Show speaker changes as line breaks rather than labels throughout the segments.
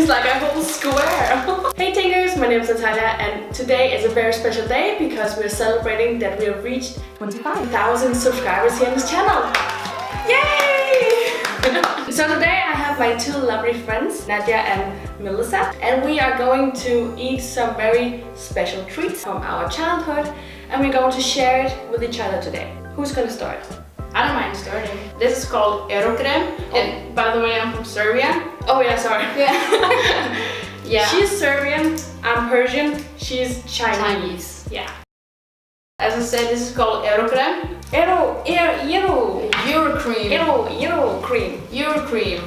It's like a whole square. Hey Tinkers, my name is Natalia and today is a very special day because we're celebrating that we have reached 25,000 subscribers here on this channel. Yay! So today I have my two lovely friends, Natalia and Melissa, and we are going to eat some very special treats from our childhood and we're going to share it with each other today. Who's going to start?
I don't mind starting. This is called aerokrem, and by the way, I'm from Serbia.
Oh yeah, sorry.
Yeah. Yeah.
She's Serbian, I'm Persian, she's Chinese.
Yeah. As I said, this is called aerokrem.
Cream.
Eurocream.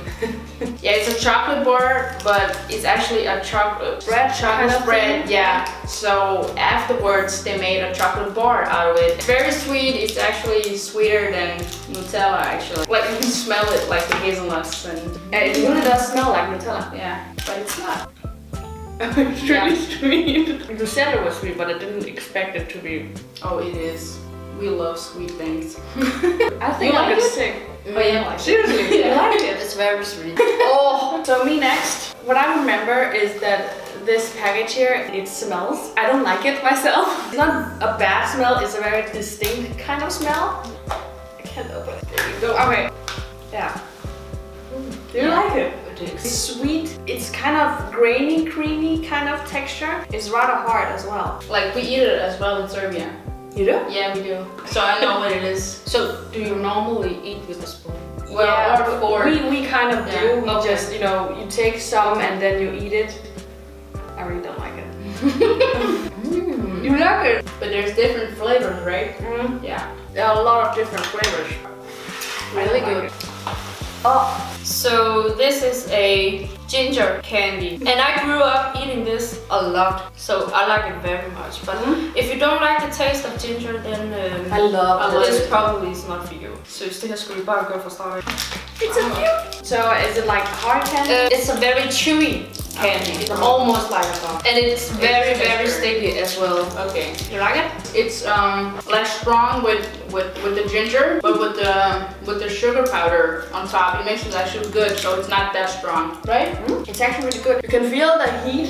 Yeah, it's a chocolate bar, but it's actually a chocolate
Bread kind of
spread.
thing?
Yeah. So afterwards, they made a chocolate bar out of it. It's very sweet. It's actually sweeter than Nutella, actually. Like you can smell it, like the hazelnuts and.
It really does smell like Nutella.
Yeah, but it's not.
It's really sweet. You said it was sweet, but I didn't expect it to be.
Oh, it is. We love sweet things.
I think
You
I
like
could
it?
sing.
Oh yeah, like
Seriously,
yeah.
you like it?
It's very sweet.
Oh, so me next. What I remember is that this package here, it smells. I don't like it myself. It's not a bad smell, it's a very distinct kind of smell. I can't open it. There you go. Okay. Yeah. Do you like it? It's sweet. It's kind of grainy, creamy kind of texture. It's rather hard as well.
Like we eat it as well in Serbia.
You do?
Yeah, we do. So I know what it is. So do you normally eat with a spoon?
Well,
or fork?
we kind of
Yeah.
do. We
Okay.
just, you know, you take some and then you eat it. I really don't like it. You like it?
But there's different flavors, right?
Mm.
Yeah.
There are a lot of different flavors.
Really
I like
good.
it. Oh,
So this is a ginger candy. And I grew up eating this a lot. So I like it very much. But if you don't like the taste of ginger, then
I love
this
it.
probably is not for you. Synes det her skulle vi bare gøre fra start.
It's so cute. So is it like hard candy?
It's a very chewy candy. It's almost like a gum. And it's very, very sticky as well. Okay.
You like it?
It's like strong with the ginger, but with the sugar powder on top, it makes it actually good. So it's not that strong, right?
It's actually really good. You can feel the heat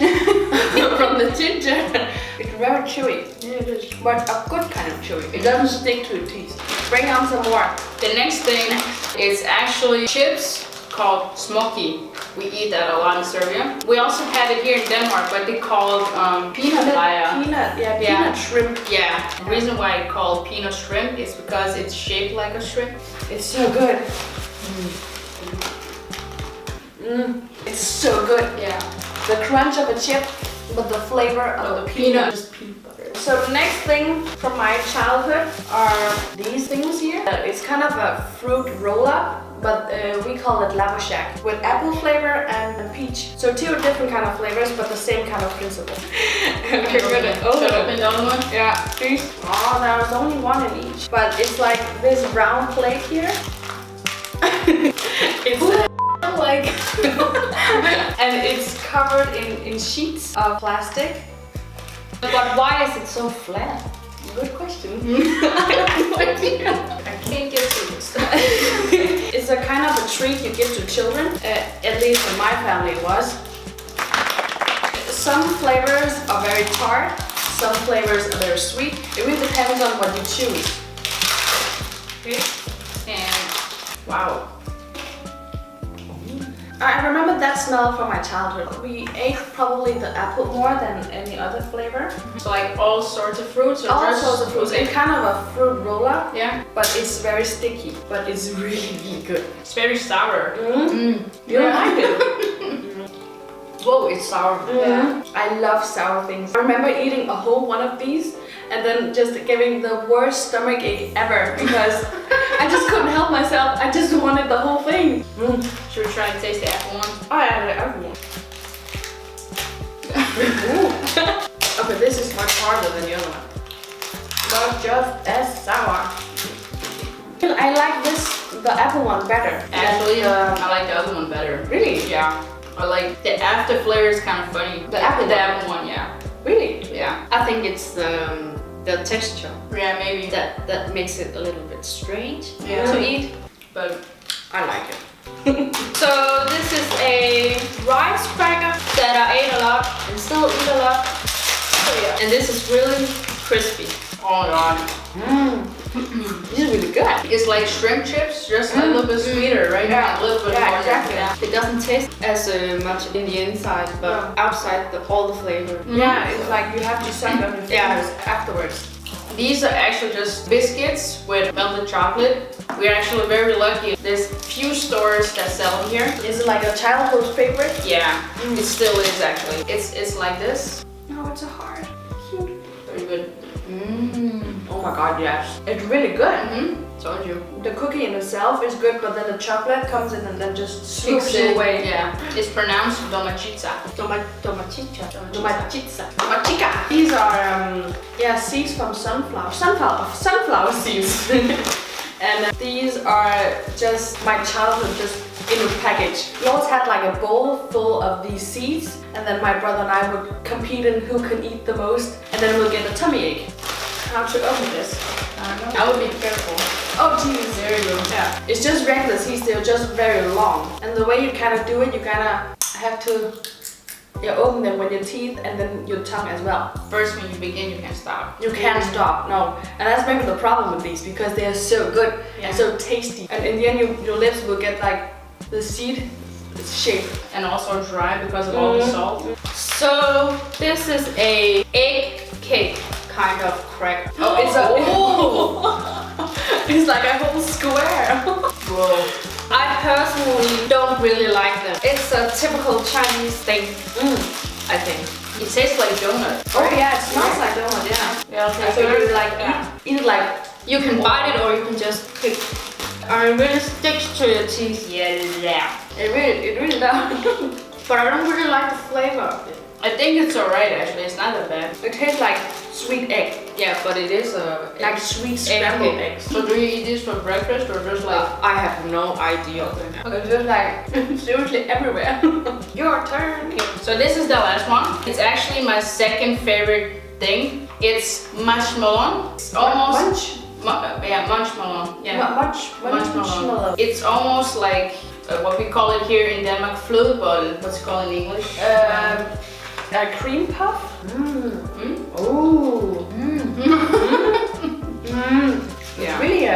from the ginger. It's very chewy.
Yeah, it is.
But a good kind of chewy. It doesn't stick to your teeth. Bring on some more.
The next thing is actually chips called smoky. We eat that a lot in Serbia. We also have it here in Denmark, but they called peanut laya.
Peanut shrimp.
Yeah. The reason why it's called peanut shrimp is because it's shaped like a shrimp.
It's so good. It's so good.
Yeah.
The crunch of a chip, but the flavor of the peanut.
Just peanut butter.
So the next thing from my childhood are these things here. It's kind of a fruit roll-up, but we call it lava shack with apple flavor and peach. So two different kind of flavors, but the same kind of principle. Okay, we're gonna
Open the other one.
Yeah, please. Oh, there's only one in each, but it's like this brown plate here. It's like, and it's covered in sheets of plastic.
But why is it so flat?
Good question. I have no idea.
I can't get to this.
It's a kind of a treat you give to children. At least in my family it was. Some flavors are very tart. Some flavors are very sweet. It really depends on what you choose.
Okay. And wow.
I remember that smell from my childhood. We ate probably the apple more than any other flavor.
So like all sorts of fruits or
All
just
sorts of fruits. It's kind of a fruit roll-up.
Yeah.
But it's very sticky. But it's really, really good.
It's very sour.
You don't like it?
Whoa, it's sour.
Yeah. I love sour things. I remember eating a whole one of these and then just giving the worst stomach ache ever because I just couldn't help myself. I just wanted the whole thing.
Should we try to taste the apple one?
Oh yeah, okay, this is much harder than the other one. But just as sour. I like the apple one better.
Actually,
than
I like the other one better.
Really?
Yeah. I like the after flavor is kind of funny.
The apple
one, yeah.
Really?
Yeah.
I think it's the texture
Yeah, maybe.
that makes it a little bit strange
Yeah.
to eat.
But
I like it.
So this is a rice cracker that I ate a lot and still eat a lot. So yeah. And this is really crispy. Oh my god.
This is really good.
It's like shrimp chips, just a little bit sweeter, right?
Yeah.
A little bit more.
Exactly.
Yeah. It doesn't taste as much in the inside, but outside all the flavor.
Yeah, it's like you have to suck on your fingers afterwards.
These are actually just biscuits with melted chocolate. We're actually very lucky. There's few stores that sell them here.
Is it like a childhood favorite?
Yeah, it still is actually. It's like this.
No, it's a heart. Cute.
Very good.
Oh my god, yes. It's really good.
Told you.
The cookie in itself is good, but then the chocolate comes in and then just swoops
it
it away.
Yeah. It's pronounced domachica.
Domachica. These are seeds from sunflower seeds. And these are just my childhood, just in a package. We always had like a bowl full of these seeds, and then my brother and I would compete in who can eat the most, and then we'll get a tummy ache. How to open this?
I would be careful.
Oh geez.
There you go.
Yeah. It's just regular seeds, they're just very long. And the way you kind of do it, you kind of have to open them with your teeth and then your tongue as well.
First, when you begin, you can't stop.
You can't stop, no. And that's maybe the problem with these, because they are so good and so tasty. And in the end, your lips will get like the seed shape.
And also dry because of all the salt. So this is a egg cake kind of cracker.
Oh, it's like a whole square.
Whoa. I personally don't really like them. It's a typical Chinese thing, I think. It tastes like donut.
Oh yeah, it smells like donut, yeah.
Yeah,
So you like eat it like...
You can bite it or you can just pick. It really sticks to your teeth. Yeah.
It really does.
But I don't really like the flavor of it. I think it's alright actually, it's not that bad.
It tastes like sweet egg.
Yeah, but it is
like sweet scrambled eggs.
So do you eat this for breakfast or just like...
I have no idea.
Okay, just like seriously everywhere. Your turn.
Okay. So this is the last one. It's actually my second favorite thing. It's marshmallow. It's almost... marshmallow. Yeah.
Marshmallow.
It's almost like what we call it here in Denmark, flødebolle. What's it called in English?
A cream puff. Oh. It's really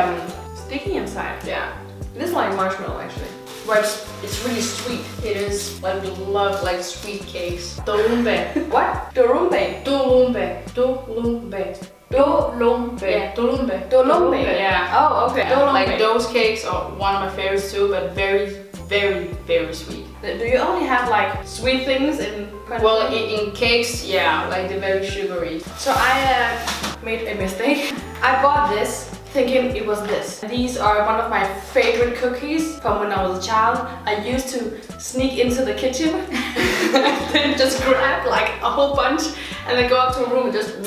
sticky inside.
Yeah.
This is like marshmallow actually. But it's really sweet.
It is. Like we love like sweet cakes. Dolumbe.
What? Dolumbe.
Dolumbe. Yeah.
Oh, okay.
Yeah. Like those cakes are one of my favorites too, but very, very, very sweet.
Do you only have like sweet things in?
Well, in cakes, yeah, like they're very sugary.
So I made a mistake. I bought this thinking it was this. These are one of my favorite cookies from when I was a child. I used to sneak into the kitchen and then just grab like a whole bunch and then go up to a room and just...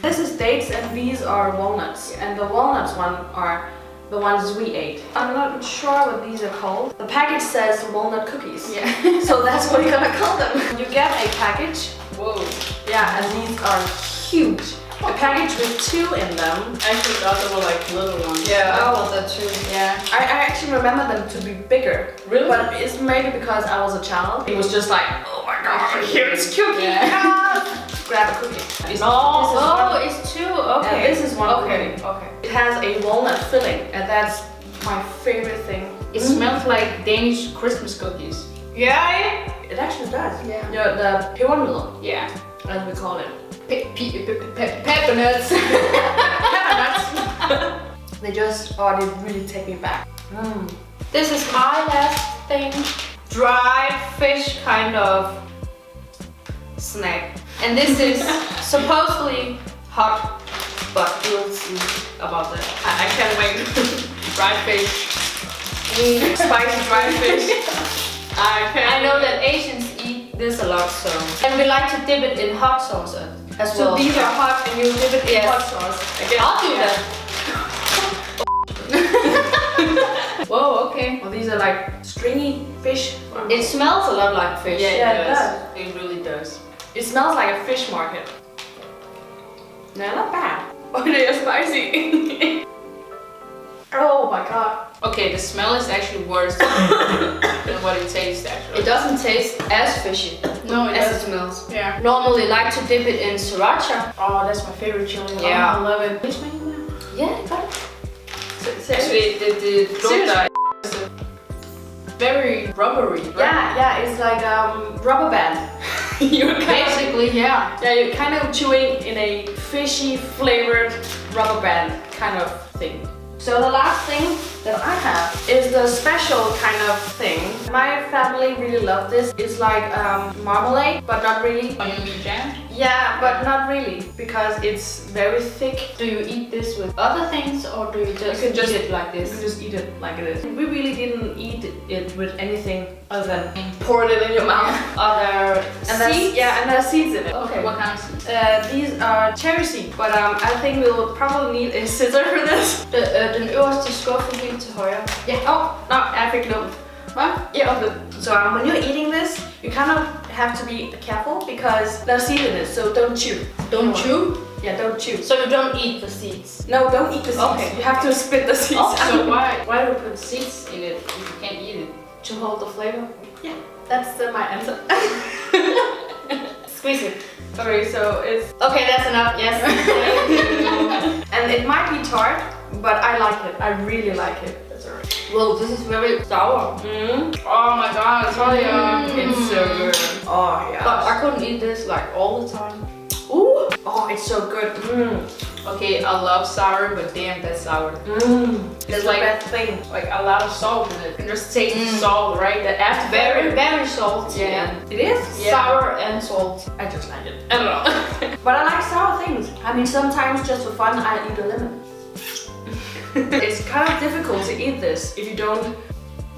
This is dates and these are walnuts. And the walnuts one are the ones we ate. I'm not sure what these are called. The package says walnut cookies.
Yeah.
So that's what you're gonna call them. You get a package.
Whoa.
Yeah, and these are huge. A package with 2 in them.
I actually thought they were like little ones.
Yeah.
I thought that too. Yeah.
I actually remember them to be bigger.
Really?
But it's maybe because I was a child. It was just like, oh my god, here's cookie.
Yeah.
Grab a cookie.
It's
2.
Okay.
This is one
Okay.
cookie.
Okay.
It has a walnut filling, and that's my favorite thing.
It smells like Danish Christmas cookies.
Yeah, it actually does.
Yeah.
The pebermilk,
Yeah.
as we call it.
Pepper nuts.
Pepper nuts. They really take me back.
This is my last thing. Dried fish kind of snack. And this is supposedly hot, but we'll see about that. I can't wait. Dried fish.
Spicy dried fish.
I know that Asians eat this a lot, so. And we like to dip it in hot sauce as
So
well.
these are hot and you dip it in hot sauce. Again.
I'll do that. Whoa, okay.
Well, these are like stringy fish.
It smells a lot like fish.
Yeah, it does.
It really does.
It smells like a fish market. No, not bad. Oh, they are spicy. Oh my god.
Okay, the smell is actually worse than what it tastes actually.
It doesn't taste as fishy
No, it
as it
doesn't.
smells.
Yeah.
Normally like to dip it in sriracha.
Oh, that's my favorite chili.
Yeah.
Oh, I love it. Please make it now.
Yeah, got it.
Actually, the rota is very rubbery. Right?
Yeah, it's like rubber band. You're kind of,
Basically, yeah.
yeah, you're kind of chewing in a fishy flavored rubber band kind of thing. So the last thing that I have is the special kind of thing. My family really love this. It's like marmalade, but not really.
Oh, you mean jam?
Yeah, but not really because it's very thick.
Do you eat this with other things or do you just,
can just-
eat it like
You
this?
can just eat it like it is. We really didn't eat it with anything other than pour it in your mouth.
Other
And there's,
seeds?
yeah, and there's seeds in it.
Okay, what kind of seeds?
These are cherry seeds, but I think we'll probably need a scissor for this.
Den øverste skuffe helt til højre.
Yeah. Oh, no, I picked it up.
What?
Yeah, okay. So when you're eating this, you kind of have to be careful because there's seeds in it, so don't chew.
Don't chew?
Yeah, don't chew.
So you don't eat the seeds?
No, don't eat the seeds.
Okay.
You have to spit the seeds
Oh, so
out.
why do you put seeds in it if you can't eat it? To hold the flavor?
Yeah, that's my answer.
Squeeze it.
Okay, so it's...
Okay, that's enough. Yes.
And it might be tart, but I like it. I really like it. That's alright.
Whoa, this is very sour. Oh my god, Natalia.
It's so good. Oh, yeah.
But I couldn't eat this like all the time.
Ooh. Oh, it's so good.
Okay, I love sour, but damn, that's sour.
It's
It's
like
like
that thing.
like a lot of salt in it. You can just taste the salt, right? The after very salty.
Yeah. It is?
Yeah. Sour and salt.
I just like it. I don't know. But I like sour things. I mean, sometimes just for fun, I eat a lemon. It's kind of difficult to eat this if you don't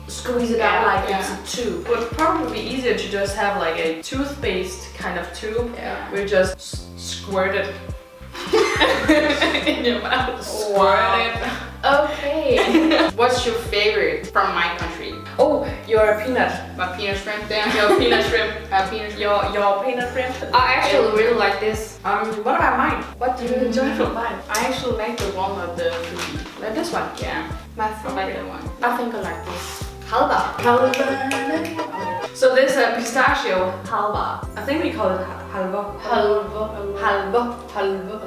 squeeze it out like it's a tube. It would probably be easier to just have like a toothpaste kind of tube.
Yeah.
Where you just squirt it in your mouth.
Squirt it.
Okay.
What's your favorite from my country?
Oh, your peanut.
My peanut shrimp there.
Your peanut shrimp.
Peanut shrimp.
Your peanut shrimp.
I actually really like this.
What about mine? What do you enjoy from mine?
I actually like the one of the fruity.
Like this one?
Yeah,
My
I like
favorite.
that one.
I think I like this.
Halva.
So this pistachio halva. I think we call it halva.
Halva.
Halva.
Halva.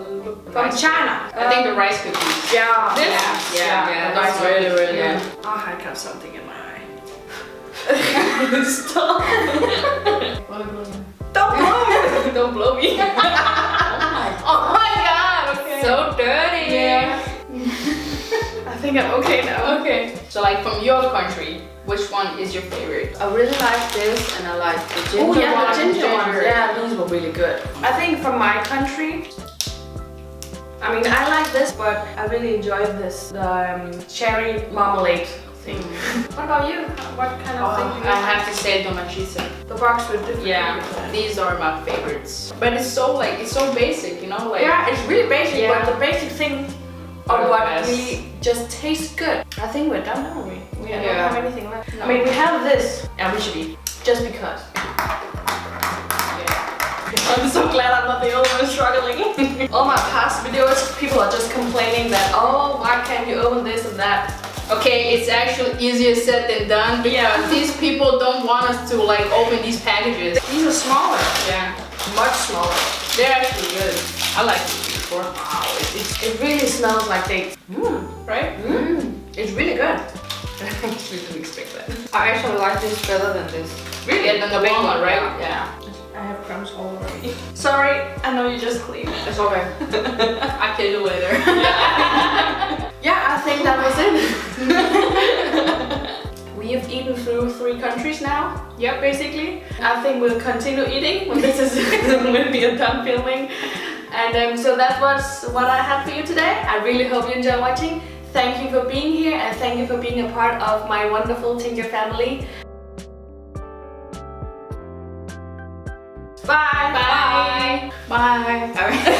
From China.
I think the rice cookies.
Yeah.
This? Yeah,
the
that's
rice
really,
cookies.
really good.
Oh, I got something in my eye. Stop. Don't blow me. Don't blow me. Oh my god. Okay.
So dirty.
Yeah. I think I'm okay now.
Okay. So like from your country, which one is your favorite?
I really like this and I like the ginger
Oh yeah,
one.
the ginger ones. Yeah, these were really good. I think from my country, I mean, I like this, but I really enjoyed this, the cherry marmalade thing. What about you? What kind of thing do you
I have to say Domachisa.
The box with different
Yeah,
ingredients.
these are my favorites. But it's so basic, you know, like.
Yeah, it's really basic,
Yeah.
but the basic thing of
Are
what
best.
really just tastes good. I think we're done, aren't we? We don't
Yeah.
have anything left.
No.
I mean, we have this, and we should eat, just because. I'm so glad I'm not the only one struggling. All my past videos, people are just complaining that, oh, why can't you open this and that?
Okay, it's actually easier said than done because these people don't want us to like open these packages.
These are smaller,
Yeah,
much smaller.
they're actually good. I like these before.
Wow, it really smells like dates.
Right?
It's really good. I actually didn't expect that.
I actually like this better than this.
Really? Yeah, than the big one, right? Yeah.
I have crumbs all over me. Sorry, I know you just cleaned.
It's okay.
I can do later.
Yeah, I think that was it. We have eaten through 3 countries now.
Yep.
Basically. I think we'll continue eating when this is when we are done filming. And so that was what I had for you today. I really hope you enjoy watching. Thank you for being here and thank you for being a part of my wonderful Tinker family. Bye.
Bye. Bye.